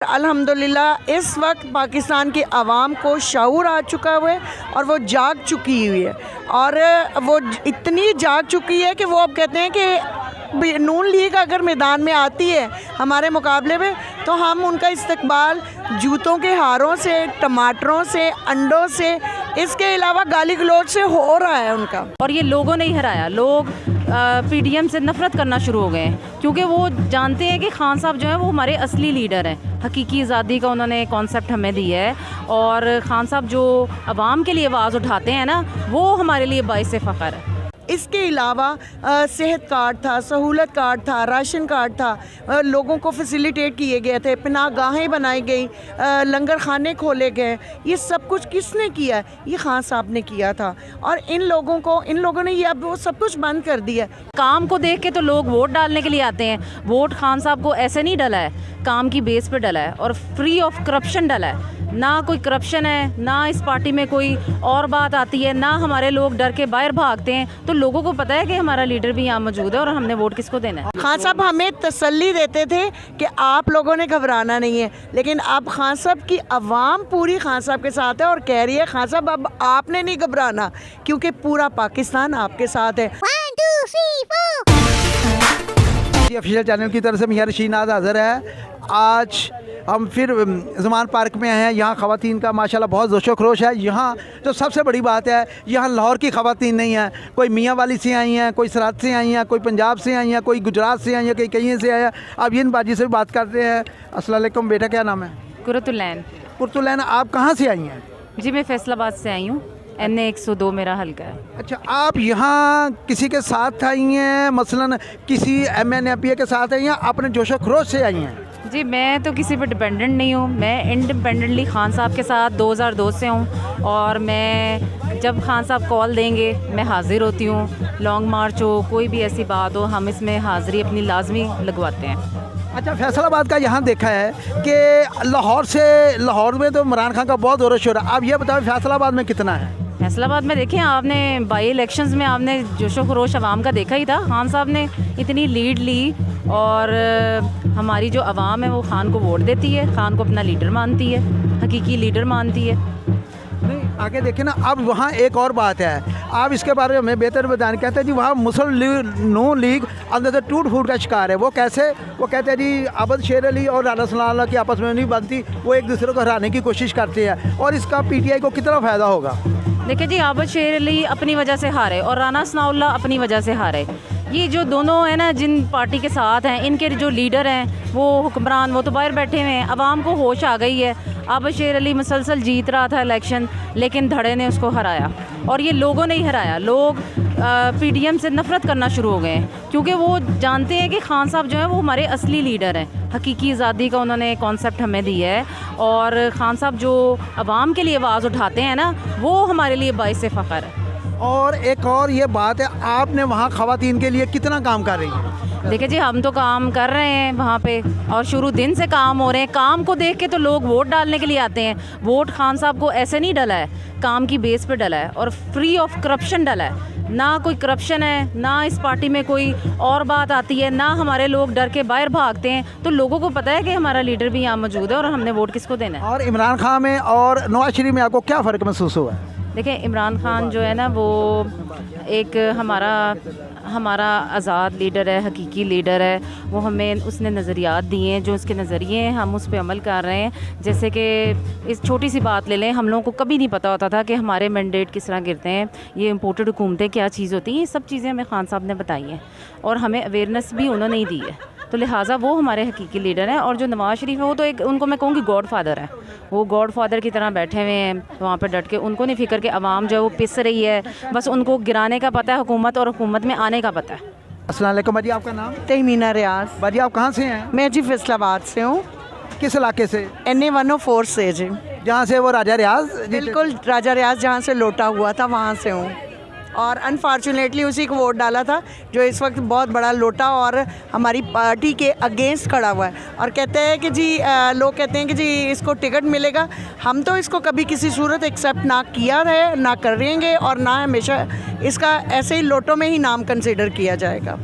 अल्हम्दुलिल्लाह इस वक्त पाकिस्तान की आवाम को शऊर आ चुका हुआ है और वो जाग चुकी हुई है, और वो इतनी जाग चुकी है कि वो अब कहते हैं कि नून लीग अगर मैदान में आती है हमारे मुकाबले में तो हम उनका इस्तकबाल जूतों के हारों से, टमाटरों से, अंडों से, इसके अलावा गाली गलौज से हो रहा है उनका। और ये लोगों ने ही हराया। लोग पीडीएम से नफ़रत करना शुरू हो गए हैं क्योंकि वो जानते हैं कि खान साहब जो है वो हमारे असली लीडर हैं। हकीकी आज़ादी का उन्होंने कॉन्सेप्ट हमें दिया है और खान साहब जो आवाम के लिए आवाज़ उठाते हैं ना, वो हमारे लिए बाइस फ़ख्र है। इसके अलावा सेहत कार्ड था, सहूलत कार्ड था, राशन कार्ड था, लोगों को फैसिलिटेट किए गए थे, पनाहगाहें बनाई गई, लंगर खाने खोले गए। ये सब कुछ किसने किया है? ये खान साहब ने किया था। और इन लोगों ने ये अब वो सब कुछ बंद कर दिया। काम को देख के तो लोग वोट डालने के लिए आते हैं। वोट खान साहब को ऐसे नहीं डला है, काम की बेस पे डला है और फ्री ऑफ करप्शन डला है। ना कोई करप्शन है, ना इस पार्टी में कोई और बात आती है, ना हमारे लोग डर के बाहर भागते हैं। तो लोगों को पता है कि हमारा लीडर भी यहाँ मौजूद है और हमने वोट किसको देना है। खान साहब हमें तसल्ली देते थे कि आप लोगों ने घबराना नहीं है, लेकिन अब खान साहब की आवाम पूरी खान साहब के साथ है और कह रही है खान साहब अब आपने नहीं घबराना क्योंकि पूरा पाकिस्तान आपके साथ है। 1 2 3 4 ऑफिशियल चैनल की तरफ से मैं रशीनाज हाज़िर है। आज हम फिर ज़मान पार्क में हैं। यहाँ ख़वातीन का माशाल्लाह बहुत जोशो खरोश है। यहाँ जो सबसे बड़ी बात है, यहाँ लाहौर की ख़वातीन नहीं हैं। कोई मियाँ वाली से आई हैं, कोई सरात से आई हैं, कोई पंजाब से आई हैं, कोई गुजरात से आई हैं, कोई कहीं से आया। अब इन बाजी से भी बात करते हैं। अस्सलाम वालेकुम बेटा, क्या नाम है? कुरतुलैन। कुरतुलैन, आप कहाँ से आई हैं? जी मैं फैसलाबाद से आई हूँ। NA 102 मेरा हल्का है। अच्छा, आप यहाँ किसी के साथ आई हैं, मसलन किसी MNPA के साथ आई हैं, अपने जोशो खरोश से आई हैं? जी मैं तो किसी पर डिपेंडेंट नहीं हूँ। मैं इंडिपेंडेंटली खान साहब के साथ 2002 से हूँ और मैं जब खान साहब कॉल देंगे मैं हाज़िर होती हूँ। लॉन्ग मार्च हो, कोई भी ऐसी बात हो, हम इसमें हाज़िरी अपनी लाजमी लगवाते हैं। अच्छा, फैसलाबाद का यहाँ देखा है कि लाहौर में तो इमरान खान का बहुत जोर शोर है। आप ये बताओ फैसलाबाद में कितना है? फैसलाबाद में देखें, आपने बाई इलेक्शंस में आपने जोशो खरोश आवाम का देखा ही था। खान साहब ने इतनी लीड ली और हमारी जो आवाम है वो खान को वोट देती है, खान को अपना लीडर मानती है, हकीकी लीडर मानती है। नहीं, आगे देखें ना, अब वहाँ एक और बात है, आप इसके बारे में हमें बेहतर बताएं। कहते हैं जी वहाँ मुस्लिम नून लीग अंदर से टूट फूट का शिकार है। वो कैसे? वो कहते हैं जी आबद शेर अली और राना सलाल्ला की आपस में नहीं बनती, वो एक दूसरे को हराने की कोशिश करते हैं। और इसका PTI को कितना फ़ायदा होगा? देखिए जी, आबद शेर अली अपनी वजह से हारे और राना सनाउल्लाह अपनी वजह से हारे। ये जो दोनों है ना, जिन पार्टी के साथ हैं, इनके जो लीडर हैं वो हुक्मरान, वो तो बाहर बैठे हुए हैं। आवाम को होश आ गई है। आबद शेर अली मुसलसल जीत रहा था इलेक्शन, लेकिन धड़े ने उसको हराया और ये लोगों ने ही हराया। लोग पीडीएम से नफ़रत करना शुरू हो गए हैं क्योंकि वो जानते हैं कि खान साहब जो है वो हमारे असली लीडर हैं। हकीकी आज़ादी का उन्होंने कॉन्सेप्ट हमें दिया है और खान साहब जो आवाम के लिए आवाज़ उठाते हैं ना, वो हमारे लिए बाइस फ़ख्र है। और एक और ये बात है, आपने वहाँ ख़वातीन के लिए कितना काम कर रही हैं? देखिए जी, हम तो काम कर रहे हैं वहाँ पे और शुरू दिन से काम हो रहे हैं। काम को देख के तो लोग वोट डालने के लिए आते हैं। वोट खान साहब को ऐसे नहीं डला है, काम की बेस पे डला है और फ्री ऑफ करप्शन डला है। ना कोई करप्शन है, ना इस पार्टी में कोई और बात आती है, ना हमारे लोग डर के बाहर भागते हैं। तो लोगों को पता है कि हमारा लीडर भी यहाँ मौजूद है और हमने वोट किसको देना है। और इमरान खान में और नवाज शरीफ में आपको क्या फ़र्क महसूस हुआ है? देखिए, इमरान खान जो है ना वो एक हमारा आज़ाद लीडर है, हकीकी लीडर है। वो हमें उसने नज़रियात दिए हैं, जो उसके नज़रिए हैं हम उस पर अमल कर रहे हैं। जैसे कि इस छोटी सी बात ले लें, हम लोगों को कभी नहीं पता होता था कि हमारे मैंडेट किस तरह गिरते हैं, ये इम्पोर्टेड हुकूमतें क्या चीज़ होती हैं। ये सब चीज़ें हमें खान साहब ने बताई हैं और हमें अवेयरनेस भी उन्होंने ही दी है। तो लिहाजा वो हमारे हकीकी लीडर हैं। और जो नवाज शरीफ है वो तो एक, उनको मैं कहूँगी गॉड फादर है। वो गॉड फादर की तरह बैठे हुए हैं वहाँ पर डट के। उनको नहीं फिक्र कि आवाम जो है वो पिस रही है, बस उनको गिराने का पता है हुकूमत और हुकूमत में आने का पता है। अस्सलाम वालेकुम बाजी, आपका नाम? तहमीना रियाज। बाजी, आप कहाँ से हैं? मैं जी फैसलाबाद से हूँ। किस इलाके से? NA 104 से जी। जहाँ से वो राजा रियाज? बिल्कुल, राजा रियाज जहाँ से लोटा हुआ था वहाँ से हूँ और अनफॉर्चुनेटली उसी को वोट डाला था जो इस वक्त बहुत बड़ा लोटा और हमारी पार्टी के अगेंस्ट खड़ा हुआ है। और कहते हैं कि जी लोग कहते हैं कि जी इसको टिकट मिलेगा। हम तो इसको कभी किसी सूरत एक्सेप्ट ना किया है, ना करेंगे और ना हमेशा इसका ऐसे ही लोटों में ही नाम कंसिडर किया जाएगा।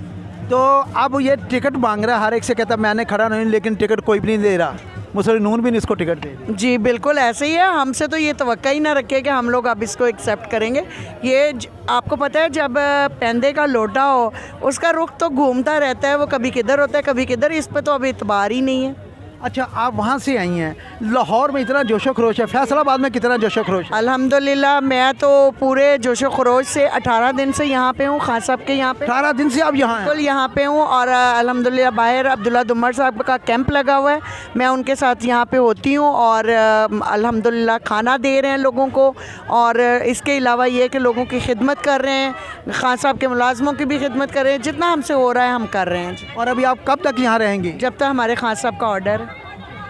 तो अब ये टिकट मांग रहा है, हर एक से कहता मैंने खड़ा नहीं, लेकिन टिकट कोई भी नहीं दे रहा। मुस्लिम नून भी इसको टिकट दे दी। जी बिल्कुल ऐसे ही है। हमसे तो ये तवक्का ही ना रखे कि हम लोग अब इसको एक्सेप्ट करेंगे। ये आपको पता है जब पैंदे का लोटा हो उसका रुख तो घूमता रहता है, वो कभी किधर होता है कभी किधर, इस पे तो अब इतबार ही नहीं है। अच्छा, आप वहाँ से आई हैं, लाहौर में इतना जोशो खरोश है, फैसलाबाद में कितना जोशो खरोश है? अल्हम्दुलिल्लाह मैं तो पूरे जोशो खरोश से 18 दिन से यहाँ पे हूँ, खान साहब के यहाँ पे 18 दिन से आप यहाँ हैं? बिल्कुल यहाँ पे हूँ। और अल्हम्दुलिल्लाह बाहर अब्दुल्ला दुम्मर साहब का कैंप लगा हुआ है, मैं उनके साथ यहाँ पे होती हूँ और अल्हम्दुलिल्लाह खाना दे रहे हैं लोगों को। और इसके अलावा ये कि लोगों की खिदमत कर रहे हैं, खान साहब के मुलाजमों की भी खिदमत कर रहे हैं, जितना हमसे हो रहा है हम कर रहे हैं। और अभी आप कब तक यहाँ रहेंगी? जब तक हमारे खान साहब का ऑर्डर है।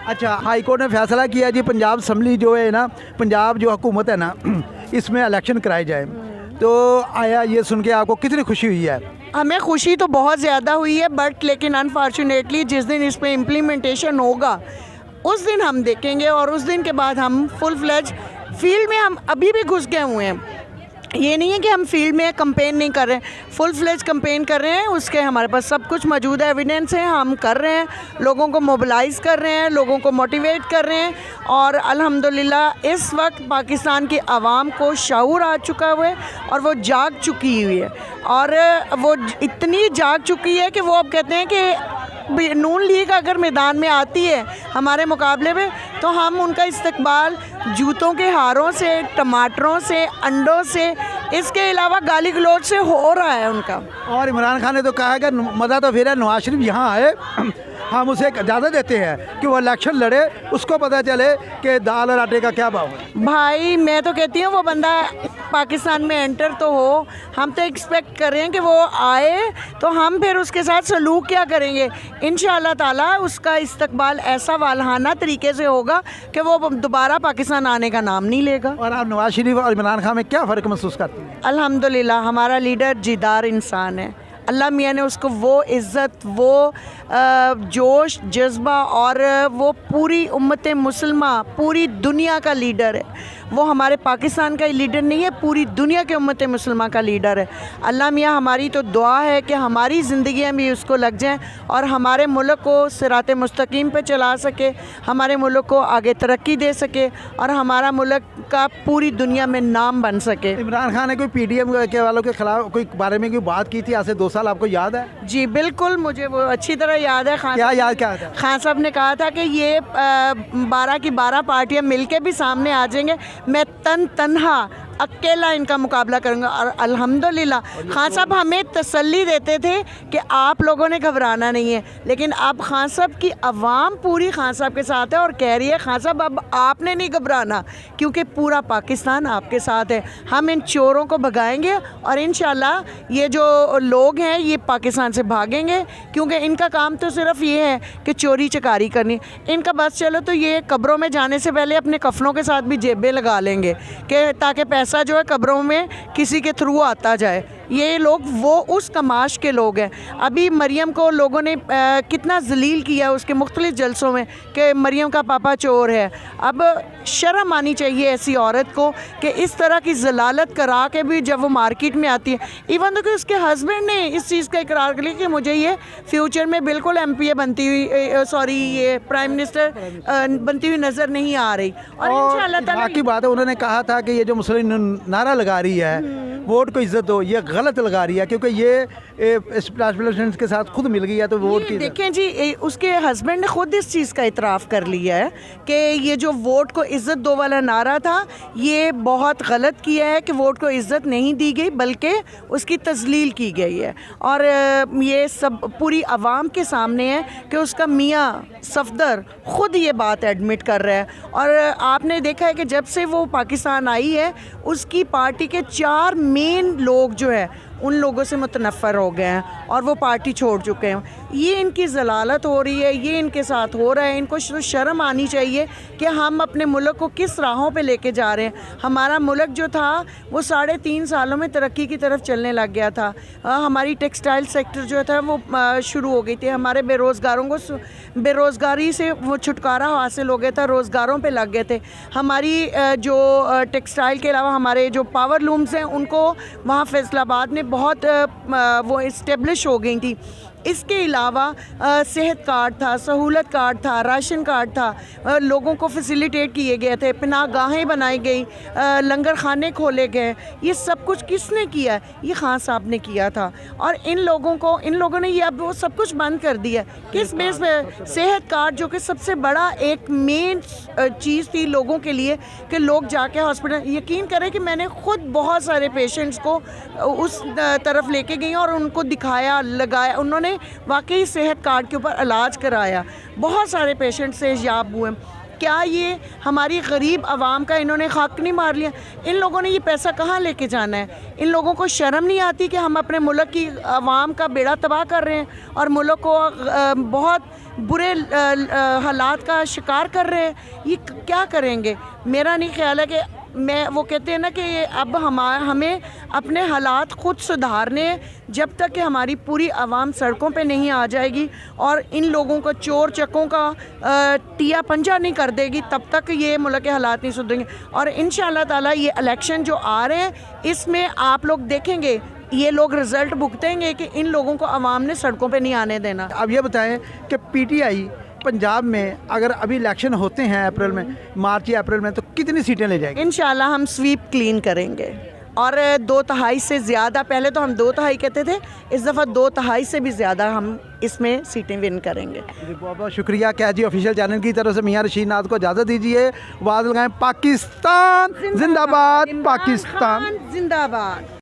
अच्छा, हाई कोर्ट ने फैसला किया जी पंजाब असम्बली जो है ना, पंजाब जो हुकूमत है ना, इसमें इलेक्शन कराए जाए, तो आया ये सुन के आपको कितनी खुशी हुई है? हमें खुशी तो बहुत ज़्यादा हुई है, बट लेकिन अनफॉर्चुनेटली जिस दिन इस पर इम्प्लीमेंटेशन होगा उस दिन हम देखेंगे। और उस दिन के बाद हम फुल फ्लेज फील्ड में हम अभी भी घुस गए हुए हैं। ये नहीं है कि हम फील्ड में कंपेन नहीं कर रहे हैं, फुल फ्लेज कंपेन कर रहे हैं। उसके हमारे पास सब कुछ मौजूद है, एविडेंस है, हम कर रहे हैं, लोगों को मोबिलाइज़ कर रहे हैं, लोगों को मोटिवेट कर रहे हैं। और अल्हम्दुलिल्लाह इस वक्त पाकिस्तान की आवाम को शऊर आ चुका हुआ है और वो जाग चुकी हुई है। और वो इतनी जाग चुकी है कि वो अब कहते हैं कि नून लीग अगर मैदान में आती है हमारे मुकाबले में तो हम उनका इस्तकबाल जूतों के हारों से, टमाटरों से, अंडों से, इसके अलावा गाली गलौज से हो रहा है उनका। और इमरान खान ने तो कहा है कि मज़ा तो फिर है नवाज शरीफ यहाँ आए, हम उसे एक इजाज़त देते हैं कि वो इलेक्शन लड़े, उसको पता चले कि दाल और आटे का क्या भाव है। भाई मैं तो कहती हूँ वो बंदा पाकिस्तान में एंटर तो हो, हम तो एक्सपेक्ट कर रहे हैं कि वो आए, तो हम फिर उसके साथ सलूक क्या करेंगे। इंशाअल्लाह ताला उसका इस्तकबाल ऐसा वालहाना तरीके से होगा कि वो दोबारा पाकिस्तान आने का नाम नहीं लेगा। और आप नवाज शरीफ और इमरान खान में क्या फ़र्क महसूस करती हैं? अल्हम्दुलिल्लाह हमारा लीडर जीदार इंसान है। अल्लाह मियाँ ने उसको वो इज़्ज़त, वो जोश, जज्बा, और वो पूरी उम्मत मुसलमा, पूरी दुनिया का लीडर है। वो हमारे पाकिस्तान का ही लीडर नहीं है, पूरी दुनिया के उम्मत मुसलमा का लीडर है। अल्लाह मियाँ हमारी तो दुआ है कि हमारी ज़िंदगियाँ भी उसको लग जाएं और हमारे मुल्क को सिराते मुस्तकीम पे चला सके, हमारे मुल्क को आगे तरक्की दे सके और हमारा मुल्क का पूरी दुनिया में नाम बन सके। इमरान खान ने कोई पीडीएम के वालों के खिलाफ कोई बारे में कोई बात की थी आज से 2 साल, आपको याद है? जी बिल्कुल, मुझे वो अच्छी तरह याद है। क्या याद क्या था? खान साहब ने कहा था कि ये 12 की 12 पार्टियां मिलके भी सामने आ जाएंगे, मैं तन्हा अकेला इनका मुकाबला करूंगा। और अल्हम्दुलिल्लाह खान साहब हमें तसल्ली देते थे कि आप लोगों ने घबराना नहीं है, लेकिन अब खान साहब की आवाम पूरी खान साहब के साथ है और कह रही है खान साहब अब आपने नहीं घबराना, क्योंकि पूरा पाकिस्तान आपके साथ है। हम इन चोरों को भगाएंगे और इंशाल्लाह ये जो लोग हैं ये पाकिस्तान से भागेंगे, क्योंकि इनका काम तो सिर्फ ये है कि चोरी चकारी करनी। इनका बस चलो तो ये कब्रों में जाने से पहले अपने कफनों के साथ भी जेबें लगा लेंगे कि ताकि पैसा जो है कब्रों में किसी के थ्रू आता जाए। ये लोग वो उस कमाश के लोग हैं। अभी मरियम को लोगों ने कितना जलील किया उसके मुख्तलिफ जलसों में कि मरियम का पापा चोर है। अब शर्म आनी चाहिए ऐसी औरत को कि इस तरह की जलालत करा के भी जब वो मार्केट में आती है, इवन तो कि उसके हस्बैंड ने इस चीज़ का इकरार कर लिया कि मुझे ये फ्यूचर में बिल्कुल MPA बनती हुई, सॉरी ये प्राइम मिनिस्टर बनती हुई नज़र नहीं आ रही। और इंशाअल्लाह ताला बाकी बात है, उन्होंने कहा था कि ये जो मुस्लिम नारा लगा रही है वोट को इज्जत दो, ये गलत लगा रही है, क्योंकि ये प्रेसिडेंट के साथ खुद मिल गई है तो वोट की। देखें जी, उसके हस्बैंड ने खुद इस चीज़ का इतराफ़ कर लिया है कि ये जो वोट को इज़्ज़त दो वाला नारा था ये बहुत गलत किया है, कि वोट को इज़्ज़त नहीं दी गई बल्कि उसकी तजलील की गई है। और ये सब पूरी आवाम के सामने है कि उसका मियाँ सफदर खुद ये बात एडमिट कर रहा है। और आपने देखा है कि जब से वो पाकिस्तान आई है उसकी पार्टी के 4 मेन लोग जो है उन लोगों से मुतनफ़र हो गए हैं और वो पार्टी छोड़ चुके हैं। ये इनकी जलालत हो रही है, ये इनके साथ हो रहा है। इनको शर्म आनी चाहिए कि हम अपने मुल्क को किस राहों पे लेके जा रहे हैं। हमारा मुल्क जो था वो 3.5 सालों में तरक्की की तरफ चलने लग गया था। हमारी टेक्सटाइल सेक्टर जो था वो शुरू हो गई थी, हमारे बेरोज़गारों को बेरोज़गारी से वो छुटकारा हासिल हो गया था, रोज़गारों पे लग गए थे। हमारी जो टेक्सटाइल के अलावा हमारे जो पावर लूम्स हैं उनको वहाँ फैसलाबाद में बहुत वो इस्टेब्लिश हो गई थी। इसके अलावा सेहत कार्ड था, सहूलत कार्ड था, राशन कार्ड था, लोगों को फैसिलिटेट किए गए थे, पनाहगाहें बनाई गई, लंगर खाने खोले गए। ये सब कुछ किसने किया है? ये खान साहब ने किया था। और इन लोगों ने ये अब वो सब कुछ बंद कर दिया। किस बेस पे? सेहत कार्ड जो कि सबसे बड़ा एक मेन चीज़ थी लोगों के लिए कि लोग जाके हॉस्पिटल, यकीन करें कि मैंने खुद बहुत सारे पेशेंट्स को उस तरफ लेके गई और उनको दिखाया, लगाया, उन्होंने वाकई सेहत कार्ड के ऊपर इलाज कराया। बहुत सारे पेशेंट सेहतयाब हुए। क्या ये हमारी गरीब आवाम का इन्होंने हक नहीं मार लिया? इन लोगों ने ये पैसा कहाँ लेके जाना है? इन लोगों को शर्म नहीं आती कि हम अपने मुल्क की आवाम का बेड़ा तबाह कर रहे हैं और मुल्क को बहुत बुरे हालात का शिकार कर रहे हैं? ये क्या करेंगे? मेरा नहीं ख्याल है कि वो कहते हैं ना कि अब हमें अपने हालात खुद सुधारने हैं। जब तक कि हमारी पूरी आवाम सड़कों पे नहीं आ जाएगी और इन लोगों को चोर चक्कों का टिया पंजा नहीं कर देगी, तब तक ये मुल्क के हालात नहीं सुधरेंगे। और इंशाअल्लाह ताला ये इलेक्शन जो आ रहे हैं, इसमें आप लोग देखेंगे ये लोग रिज़ल्ट भुगतेंगे कि इन लोगों को आवाम ने सड़कों पे नहीं आने देना। अब ये बताएं कि पीटीआई पंजाब में अगर अभी इलेक्शन होते हैं अप्रैल में, मार्च या अप्रैल में, तो कितनी सीटें ले जाएगी? इंशाल्लाह हम स्वीप क्लीन करेंगे और 2/3 से ज़्यादा, पहले तो हम 2/3 कहते थे, इस दफ़ा 2/3 से भी ज़्यादा हम इसमें सीटें विन करेंगे। बहुत बहुत शुक्रिया। क्या जी ऑफिशियल चैनल की तरफ से मियां रशीद नाज को इजाज़त दीजिए। आवाज़ लगाएं पाकिस्तान जिंदाबाद, पाकिस्तान जिंदाबाद।